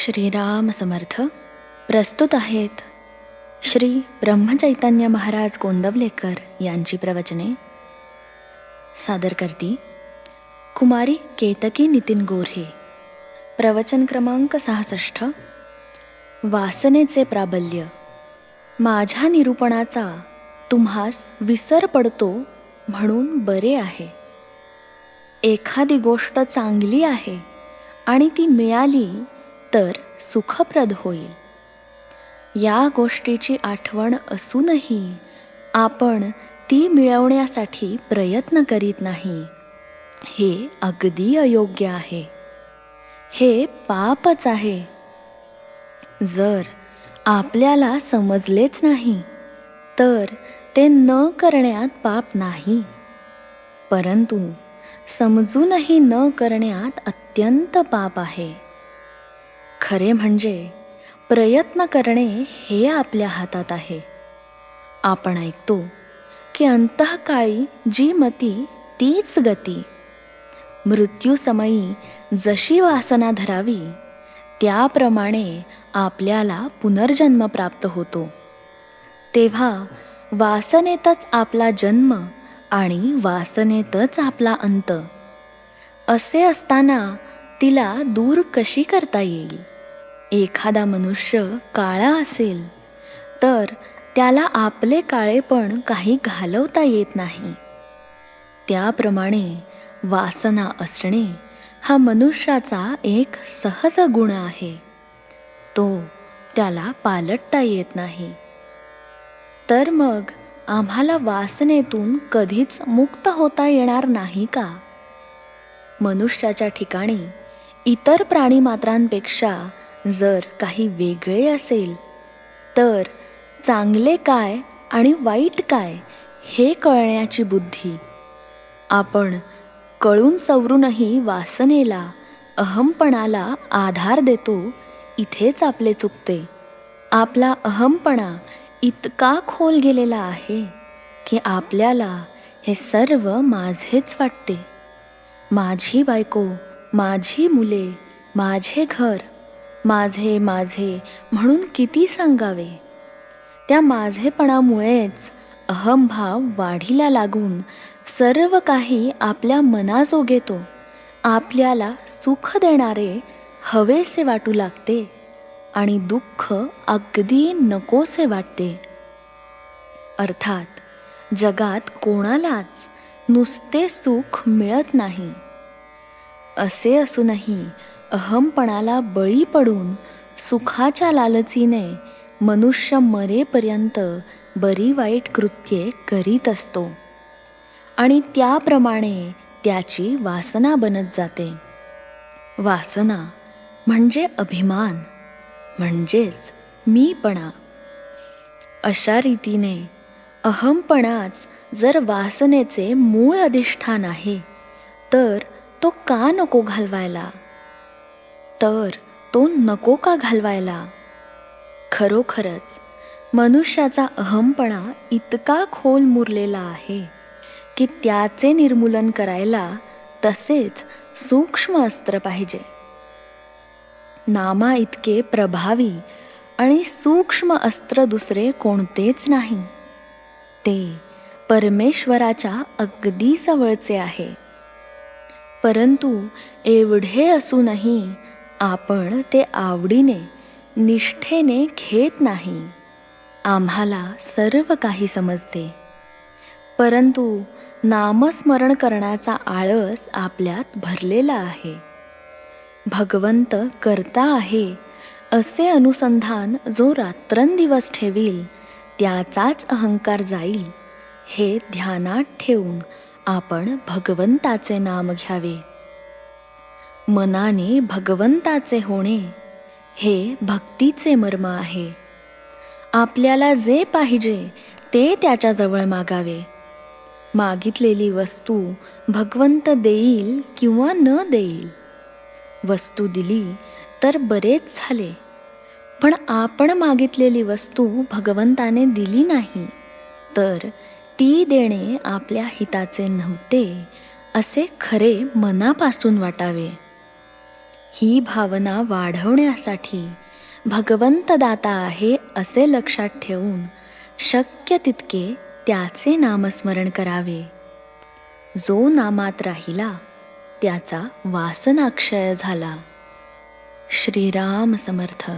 श्रीराम समर्थ. प्रस्तुत आहेत श्री ब्रह्मचैतन्य महाराज गोंदवलेकर यांची प्रवचने. सादर करती कुमारी केतकी नितीन गोऱ्हे. प्रवचन क्रमांक 66. वासनेचे प्राबल्य. माझ्या निरूपणाचा तुम्हास विसर पडतो म्हणून बरे आहे. एखादी गोष्ट चांगली आहे आणि ती मिळाली तर सुखप्रद होईल. या गोष्टीची आठवण असूनही आपण ती मिळवण्यासाठी प्रयत्न करीत नाही, हे अगदी अयोग्य आहे. हे पापच आहे. जर आपल्याला समजलेच नाही तर ते न करण्यात पाप नाही, परंतु समजूनही न करण्यात अत्यंत पाप आहे. खरे म्हणजे प्रयत्न करणे हे आपल्या हातात आहे. आपण ऐकतो की अंतःकाळी जी मती तीच गती. मृत्यूसमयी जशी वासना धरावी त्याप्रमाणे आपल्याला पुनर्जन्म प्राप्त होतो. तेव्हा वासनेतच आपला जन्म आणि वासनेतच आपला अंत. असे असताना तिला दूर कशी करता येईल? एखादा मनुष्य काळा असेल तर त्याला आपले काळेपण काही घालवता येत नाही. त्याप्रमाणे वासना असणे हा मनुष्याचा एक सहज गुण आहे. तो त्याला पालटता येत नाही. तर मग आम्हाला वासनेतून कधीच मुक्त होता येणार नाही का? मनुष्याच्या ठिकाणी इतर प्राणीमात्रांपेक्षा जर काही वेगळे असेल तर चांगले काय आणि वाईट काय हे कळण्याची बुद्धी. आपण कळून सवरूनही वासनेला, अहमपणाला आधार देतो, इथेच आपले चुकते. आपला अहमपणा इतका खोल गेलेला आहे की आपल्याला हे सर्व माझेच वाटते. माझी बायको, माझी मुले, माझे घर, माझे माझे म्हणून किती सांगावे. त्या माझेपणामुळेच अहमभाव वाढीला लागून सर्व काही आपल्या मनाजोग येतो. आपल्याला सुख देणारे हवेसे वाटू लागते आणि दुःख अगदी नकोसे वाटते. अर्थात जगात कोणालाच नुसते सुख मिळत नाही. असे असूनही अहमपणाला बळी पडून सुखाच्या लालचीने मनुष्य मरेपर्यंत बरी वाईट कृत्ये करीत असतो आणि त्याप्रमाणे त्याची वासना बनत जाते. वासना म्हणजे अभिमान, म्हणजेच मीपणा. अशा रीतीने अहमपणाच जर वासनेचे मूळ अधिष्ठान आहे तर तो का नको घालवायला? खरोखरच मनुष्याचा अहमपणा इतका खोल मुरलेला आहे की त्याचे निर्मूलन करायला तसेच सूक्ष्म अस्त्र पाहिजे. नामा इतके प्रभावी आणि सूक्ष्म अस्त्र दुसरे कोणतेच नाही. ते परमेश्वराच्या अगदी जवळचे आहे. परंतु एवढे असूनही आपण ते आवडीने, निष्ठेने घेत नाही. आम्हाला सर्व काही समजते, परंतु नामस्मरण करण्याचा आळस आपल्यात भरलेला आहे. भगवंत करता आहे असे अनुसंधान जो रात्रंदिवस ठेवील त्याचाच अहंकार जाईल, हे ध्यानात ठेवून आपण भगवंताचे नाम घ्यावे. मनाने भगवंताचे होणे हे भक्तीचे मर्म आहे. आपल्याला जे पाहिजे ते त्याच्याजवळ मागावे. मागितलेली वस्तू भगवंत देईल किंवा न देईल. वस्तू दिली तर बरेच झाले, पण आपण मागितलेली वस्तू भगवंताने दिली नाही तर ती देणे आपल्या हिताचे नव्हते असे खरे मनापासून वाटावे. ही भावना वाढवण्यासाठी भगवंत दाता आहे असे लक्षात ठेवून शक्य तितके त्याचे नामस्मरण करावे. जो नामात राहिला त्याचा वासनाक्षय झाला. श्रीराम समर्थ.